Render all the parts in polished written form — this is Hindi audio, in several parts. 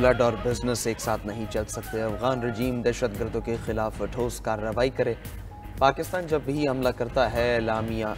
ब्लड और बिजनेस एक साथ नहीं चल सकते। अफगान रजीम दहशतगर्दों के खिलाफ ठोस कार्रवाई करे। पाकिस्तान जब भी हमला करता है एलामिया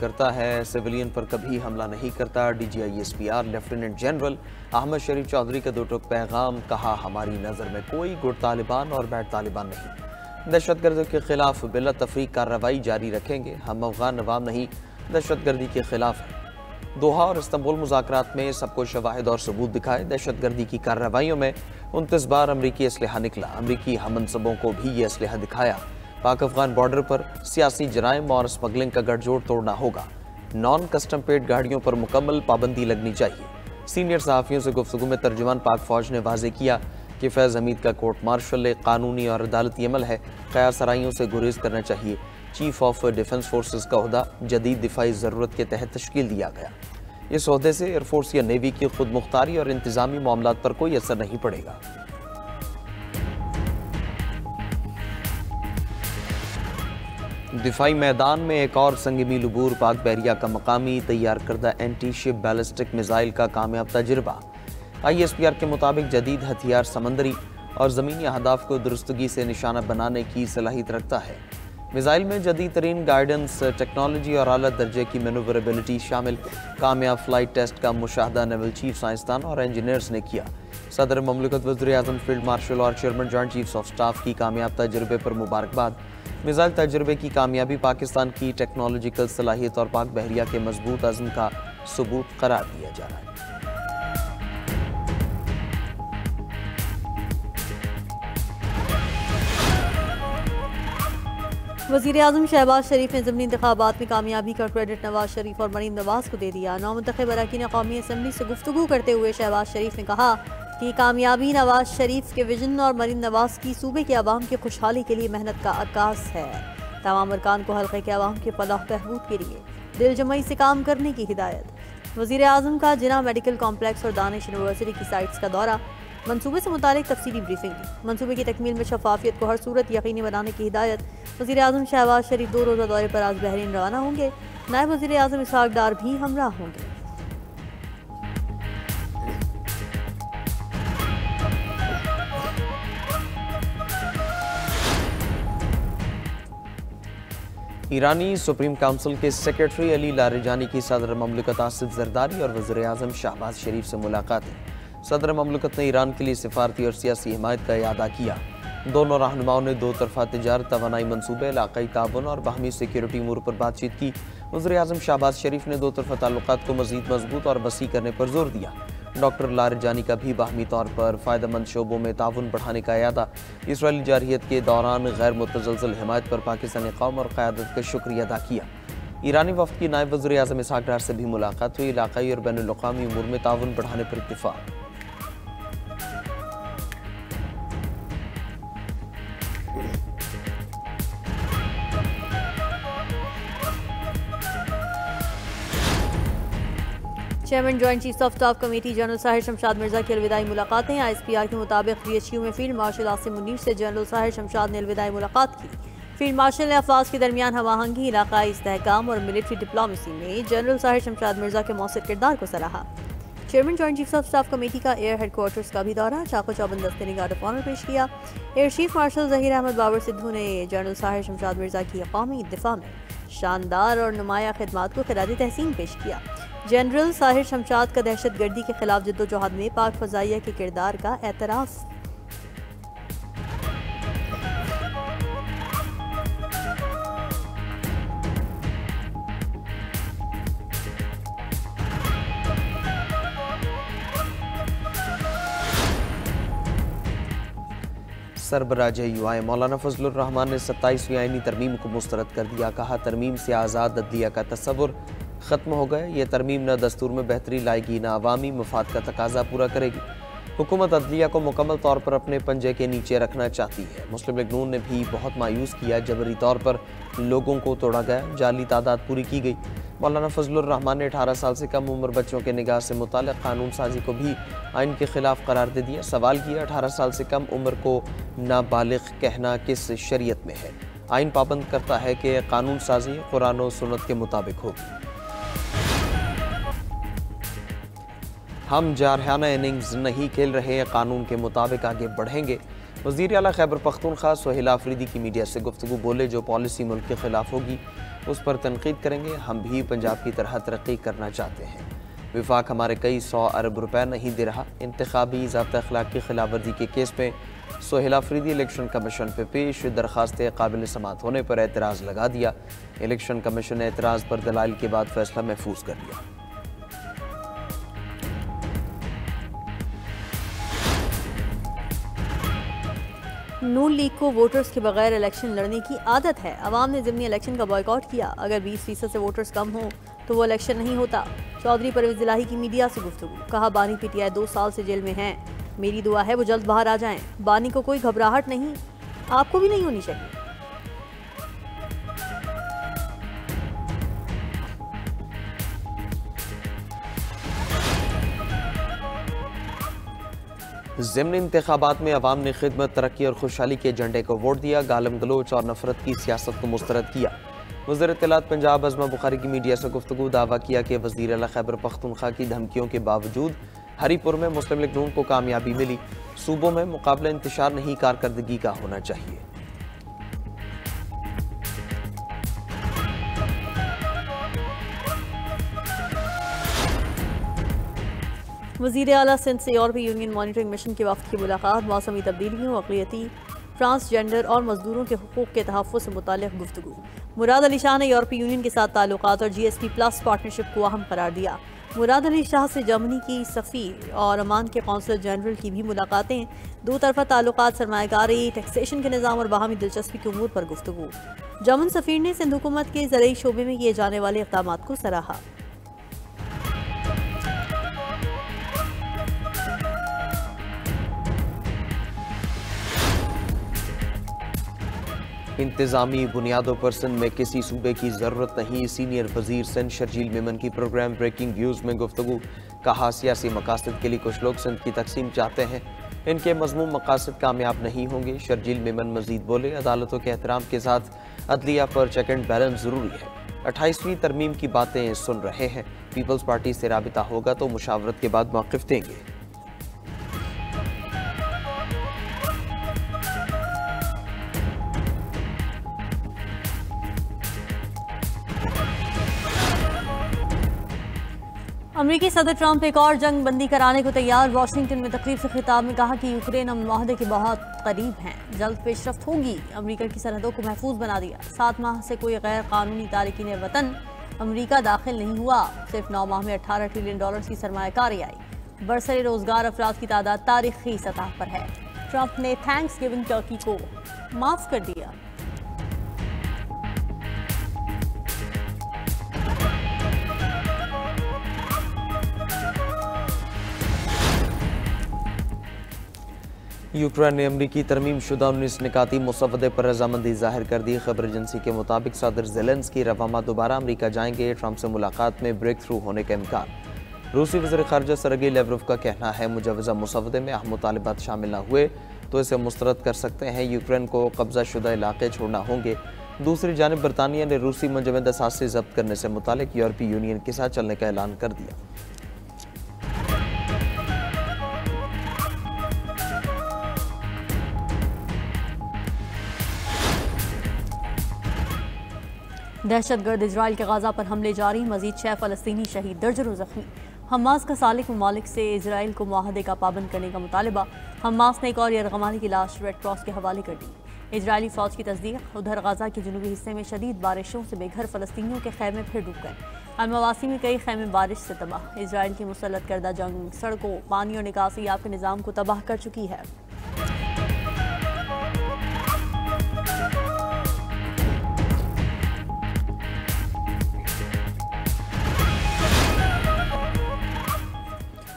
करता है, सिविलियन पर कभी हमला नहीं करता। DGISPR लेफ्टिनेंट जनरल अहमद शरीफ चौधरी का दो टूक पैगाम, कहा हमारी नज़र में कोई गुड तालिबान और बैड तालिबान नहीं। दहशतगर्दों के खिलाफ बिला तफरीक कार्रवाई जारी रखेंगे। हम अफगान अवाम नहीं दहशतगर्दी के खिलाफ हैं। दोहा और इस्तांबुल मुज़ाकरात में सबको शवाहिद और सबूत दिखाए। दहशतगर्दी की कार्रवाइयों में 29 बार अमरीकी असलहा निकला। अमरीकी हमनसबों को भी ये असलहा दिखाया। पाक अफगान बॉर्डर पर सियासी जराइम और स्मगलिंग का गठजोड़ तोड़ना होगा। नॉन कस्टम पेड गाड़ियों पर मुकम्मल पाबंदी लगनी चाहिए। सीनियर सहाफ़ियों से गुफ्तगू में तर्जुमान पाक फौज ने वाजे किया कि फैज़ हमीद का कोर्ट मार्शल एक कानूनी और अदालती अमल है। क़यार सराइयों से गुरेज करना चाहिए। चीफ ऑफ डिफेंस फोर्सेस का ओहदा जदीद दिफाई ज़रूरत के तहत तश्कील दिया गया। इस ओहदे से एयरफोर्स या नेवी की खुद मुख्तारी और इंतजामी मामलात पर कोई असर नहीं पड़ेगा। दिफाई मैदान में एक और संगमील अबूर। पाक बहरिया का मकामी तैयार करदा एंटी शिप बैलिस्टिक मिसाइल का कामयाब तजुर्बा। ISPR के मुताबिक जदीद हथियार समंदरी और ज़मीनी अहदाफ को दुरुस्तगी से निशाना बनाने की सलाहियत रखता है। मिसाइल में जदीद तरीन गाइडेंस टेक्नोलॉजी और आला दर्जे की मैनूवरेबिलिटी शामिल। कामयाब फ्लाइट टेस्ट का मुशाहदा नेवल चीफ साइंसदान और इंजीनियर्स ने किया। सदर ममलिकत वज़ीर-ए-आज़म फील्ड मार्शल और chairman joint chiefs of staff की कामयाब तजुर्बे पर मुबारकबाद। मिसाइल तजुर्बे की कामयाबी पाकिस्तान की टेक्नोलॉजिकल सलाहियत और पाक बहरिया के मजबूत अज़्म का सबूत करार दिया जा रहा है। वज़ीर-ए-आज़म शहबाज शरीफ ने ज़िमनी इंतखाबात में कामयाबी का क्रेडिट नवाज शरीफ और मरीम नवाज को दे दिया। नौमुंतखब अरकान कौमी असम्बली से गुफ्तगू करते हुए शहबाज शरीफ ने कहा कि कामयाबी नवाज शरीफ के विजन और मरीम नवाज की सूबे के अवाम की खुशहाली के लिए मेहनत का अक्कास है। तमाम अरकान को हल्के के अवाम के फलाह बहबूद के लिए दिल जमई से काम करने की हिदायत। वज़ीर-ए-आज़म का जिना मेडिकल कॉम्प्लेक्स और दानिश यूनिवर्सिटी की साइट्स का दौरा। मनसूबे से मुतालिक तफसीली ब्रीफिंग दी। मनसूबे की तकमील में शफाफियत को हर सूरत यकीनी बनाने की हिदायत। वज़ीर-ए-आज़म शहबाज शरीफ 2 रोज़ा दौरे पर आज बहरीन रवाना होंगे। नायब वज़ीर-ए-आज़म इसहाक डार भी हमराह होंगे। ईरानी सुप्रीम काउंसिल के सेक्रेटरी अली लारिजानी की सदर ममलिकत आसिफ जरदारी और वज़ीर-ए-आज़म शहबाज शरीफ से मुलाकात है। सदर ममलिकत ने ईरान के लिए सिफारती और सियासी हिमायत का इरादा किया। दोनों रहनुमाओं ने दो तरफा तिजारत, तवानाई मनसूबे, इलाकाई ताउन और बाहमी सिक्योरिटी अमूर पर बातचीत की। वज़ीर-ए-आज़म शहबाज शरीफ ने दो तरफा ताल्लुकात को मज़ीद मजबूत और वसी करने पर जोर दिया। डॉक्टर लारिजानी का भी बाहमी तौर पर फ़ायदेमंद शोबों में ताउन बढ़ाने का इरादा। इसराइली जारहियत के दौरान गैर मुतज़लज़ल हिमायत पर पाकिस्तानी कौम और क़यादत का शुक्रिया अदा किया। ईरानी वफ़द की नायब वज़ीर-ए-आज़म इसहाक डार से भी मुलाकात हुई। इलाकाई और बैनुल-अक़वामी उमूर में ताउन बढ़ाने पर इत्तिफ़ाक़। Chairman joint chiefs of staff committee general Sahir Shamshad Mirza की अलविदाई मुलाकातें। ISPR के मुताबिक GHQ में फील्ड मार्शल आसिम मुनीर से जनरल साहिर शमशाद ने अलविदाई मुलाकात की। फील्ड मार्शल ने अफवाज के दरमियान हवाहंगी, इलाकाई इस्तेहकाम और मिलिट्री डिप्लोमेसी में जनरल साहिर शमशाद मिर्जा के मौसर किरदार को सराहा। Chairman joint chiefs of staff committee का एयर हेडक्वार्टर्स का भी दौरा। चाको चौबंद दस्ते ने गार्ड ऑफ ऑनर पेश किया। Air chief marshal Zaheer Ahmed Babar Sidhu ने जनरल साहिर शमशाद मिर्जा की कौमी दिफा में शानदार और नुमाया खिदमात को खिराज तहसीन पेश किया। जनरल साहिर शमशाद का दहशत गर्दी के खिलाफ जद्दोजहद में पाक फजाइया के किरदार का एतराफ़। सरबराह UI मौलाना फजलुर रहमान ने 27वीं आईनी तरमीम को मुस्तरद कर दिया। कहा तरमीम से आज़ाद अदलिया का तस्वुर ख़त्म हो गया। ये तरमीम न दस्तूर में बेहतरी लाएगी, न अवामी मफाद का तकाजा पूरा करेगी। हुकूमत अदलिया को मुकम्मल तौर पर अपने पंजे के नीचे रखना चाहती है। मुस्लिम लीग नून ने भी बहुत मायूस किया। जबरी तौर पर लोगों को तोड़ा गया, जाली तादाद पूरी की गई। मौलाना फजलुर रहमान ने 18 साल से कम उम्र बच्चों के निगाह से मुताल्लिक़ कानून साजी को भी आइन के खिलाफ करार दे दिया। सवाल किया 18 साल से कम उम्र को नाबालिग कहना किस शरीयत में है। आइन पाबंद करता है कि कानून साजी कुरान और सुन्नत के मुताबिक होगी। हम जारहाना इनिंग्स नहीं खेल रहे, कानून के मुताबिक आगे बढ़ेंगे। वज़ीर आला खैबर पख्तूनख्वा सोहेल आफरीदी की मीडिया से गुफ्तगू बोले, जो पॉलिसी मुल्क के खिलाफ होगी उस पर तनकीद करेंगे। हम भी पंजाब की तरह तरक्की करना चाहते हैं। विफाक हमारे कई 100 अरब रुपए नहीं दे रहा। इंतखाबी ज़ाब्ता अखलाक की खिलाफ वर्जी के केस में सोहेल आफरीदी इलेक्शन कमीशन पे पेश दरखास्त काबिल समात होने पर एतराज़ लगा दिया। इलेक्शन कमीशन ने एतराज़ पर दलाइल के बाद फैसला महफूज कर लिया। नून लीग को वोटर्स के बगैर इलेक्शन लड़ने की आदत है। अवाम ने ज़िमनी इलेक्शन का बॉयकॉट किया। अगर 20% से वोटर्स कम हों तो वो इलेक्शन नहीं होता। चौधरी परवेज़ इलाही की मीडिया से गुफ्तगू, कहा बानी पीटीआई 2 साल से जेल में हैं। मेरी दुआ है वो जल्द बाहर आ जाएं। बानी को कोई घबराहट नहीं, आपको भी नहीं होनी चाहिए। ज़िमनी इंतखाबात में अवाम ने खिदमत, तरक्की और खुशहाली के एजेंडे को वोट दिया। गालम गलोच और नफरत की सियासत को मुस्तरद किया। वज़ीर इत्तलात पंजाब अज़मा बुखारी की मीडिया से गुफ्तगू, दावा किया कि वज़ीर आला खैबर पख्तूनख्वा की धमकियों के बावजूद हरीपुर में मुस्लिम लीग नून को कामयाबी मिली। सूबों में मुकाबला इंतशार नहीं, कारकर्दगी का होना चाहिए। वज़ीर आला सिंध से यूरोपीय यूनियन मॉनिटरिंग मिशन के वफ़द की मुलाकात, मौसमी तब्दीलियों, अक़लियती, ट्रांसजेंडर और मजदूरों के हुकूक़ के तहफ़्फ़ुज़ से मुताल्लिक़ गुफ्तगू। मुराद अली शाह ने यूरोपीय यूनियन के साथ ताल्लुकात और GSP+ पार्टनरशिप को अहम करार दिया। मुराद अली शाह से जर्मनी की सफ़ीर और ओमान के कौंसल जनरल की भी मुलाकातें। दो तरफ़ा ताल्लुकात, सरमायाकारी, टैक्सेशन के निज़ाम और बाहमी दिलचस्पी के उमूर पर गुफ्तगू। जर्मन सफ़ीर ने सिंध हुकूमत के ज़रई शोबे में किए जाने वाले इक़दामात को सराहा। इंतज़ामी बुनियादों पर सिंध में किसी सूबे की ज़रूरत नहीं। सीनियर वज़ीर सिंध शर्जील मेमन की प्रोग्राम ब्रेकिंग व्यूज़ में गुफ्तगू, कहा सियासी मकासद के लिए कुछ लोग सिंध की तकसीम चाहते हैं, इनके मज़मूम मकासद कामयाब नहीं होंगे। शर्जील मेमन मज़ीद बोले, अदालतों के एहतराम के साथ अदलिया पर चेक एंड बैलेंस ज़रूरी है। 28वीं तरमीम की बातें सुन रहे हैं। पीपल्स पार्टी से राबिता होगा तो मुशावरत के बाद मौक़िफ़ देंगे। अमरीकी सदर ट्रंप एक और जंग बंदी कराने को तैयार। वाशिंगटन में तकरीब से खिताब में कहा कि यूक्रेन अमन मुआहदे के बहुत करीब हैं, जल्द पेशरफ्त होगी। अमरीका की सरहदों को महफूज बना दिया। 7 माह से कोई गैर कानूनी तारकीन वतन अमरीका दाखिल नहीं हुआ। सिर्फ 9 माह में $18 ट्रिलियन की सरमायाकारी आई। बरसरे रोजगार अफराद की तादाद तारीखी सतह पर है। ट्रंप ने थैंक्स गिविंग टर्की को माफ कर दिया। यूक्रेन ने अमरीकी तरमीम शुदा 19 निकाती मुसवदे पर रजामंदी जाहिर कर दी। खबर एजेंसी के मुताबिक सदर ज़ेलेंस्की रवामा दोबारा अमरीका जाएंगे। ट्रंप से मुलाकात में ब्रेक थ्रू होने का इम्कान। रूसी वज़ीर ख़ारिजा सरगेई लेवरोव का कहना है, मुजवज़ा मुसवदे में अहम मुतालिबात शामिल न हुए तो इसे मुस्तरद कर सकते हैं। यूक्रेन को कब्जा शुदा इलाके छोड़ना होंगे। दूसरी जानिब बरतानिया ने रूसी मुंजमद असासे ज़ब्त करने से मुतालिक यूरोपीय यूनियन के साथ चलने का ऐलान कर दिया। दहशतगर्द इजराइल के गाजा पर हमले जारी, मजीद 6 फ़लस्तीनी शहीद, दर्जनों जख्मी। हमास का सालिक ममालिक से इजराइल को मुआहदे का पाबंद करने का मुतालबा। हमास ने एक और यरगमानी की लाश रेड क्रॉस के हवाले कर दी। इजरायली फौज की तस्दीक। उधर गाजा के जनूबी हिस्से में शदीद बारिशों से बेघर फ़लस्तीनियों के खैमे फिर डूब गए। अलमवासी में कई खैमे बारिश से तबाह। इजराइल की मुसल्लत करदा जंग सड़कों, पानी और निकासी याब के निज़ाम को तबाह कर चुकी है।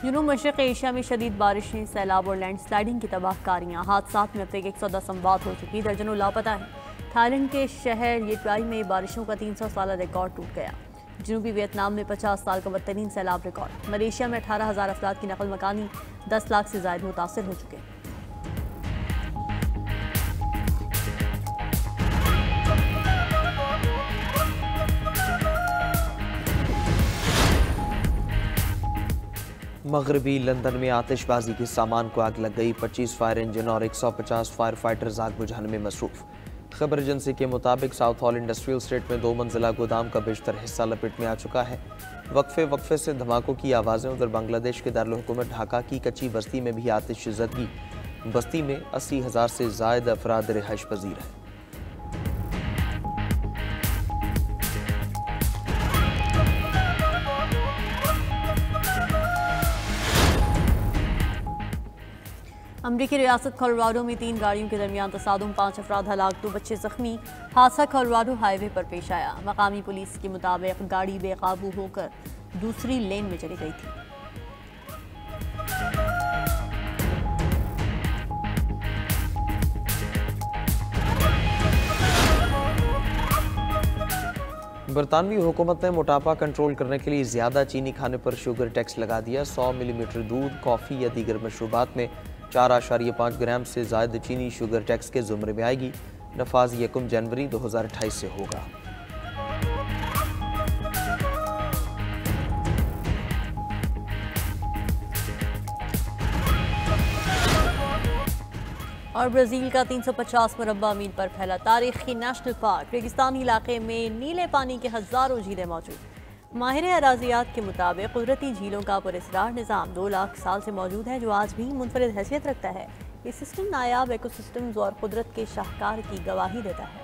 जनूब मशरक़ एशिया में शदीद बारिशें, सैलाब और लैंड स्लाइडिंग की तबाहकारियाँ। हादसात में अब तक 110 अमवात हो चुकी, दर्जनों लापता हैं। थाईलैंड के शहर येट्वाई में बारिशों का 300 साल रिकॉर्ड टूट गया। जनूबी वियतनाम में 50 साल का बदतरीन सैलाब रिकॉर्ड। मलेशिया में 18,000 अफराद की नकल मकानी, 10 लाख से ज़ायद मुतासिर हो चुके। मगरबी लंदन में आतिशबाजी के सामान को आग लग गई। 25 फायर इंजन और 150 फायर फाइटर्स आग बुझाने में मसरूफ। खबर एजेंसी के मुताबिक साउथ हॉल इंडस्ट्रियल स्टेट में 2 मंजिला गोदाम का बेशतर हिस्सा लपेट में आ चुका है। वक्फे से धमाकों की आवाज़ें। उधर बांग्लादेश के दारुल हुकूमत ढाका की कच्ची बस्ती में भी आतिश ज़दगी। बस्ती में 80,000 से ज़ायद अफराद रिहाइश पजीर हैं। अमरीकी रियासत कोलोराडो में 3 गाड़ियों के दरमियान तसादुम, 5 अफराद हलाक, 2 बच्चे जख्मी। हादसा कोलोराडो हाईवे पर पेश आया। मकामी पुलिस के मुताबिक गाड़ी बेकाबू होकर दूसरी लेन में चली गई थी। बरतानवी हुकूमत ने मोटापा कंट्रोल करने के लिए ज़्यादा चीनी खाने पर शुगर टैक्स लगा दिया। 100 मिलीमीटर दूध, कॉफ़ी या दीगर मशरूबात में 4.5 ग्राम से ज़ायद चीनी शुगर टैक्स के ज़ुमरे में आएगी। नफाज 1 जनवरी 2028 से होगा। और ब्राज़ील का 350 मुरब्बा मील पर फैला तारीखी नेशनल पार्क रेगिस्तानी इलाके में नीले पानी के हज़ारों झीलें मौजूद। माहिर अराजियात के मुताबिक कुदरती झीलों का पुरअसरार निज़ाम 2 लाख साल से मौजूद है, जो आज भी मुनफरिद हैसियत रखता है। ये सिस्टम नायाब इकोसिस्टम्स और कुदरत के शाहकार की गवाही देता है।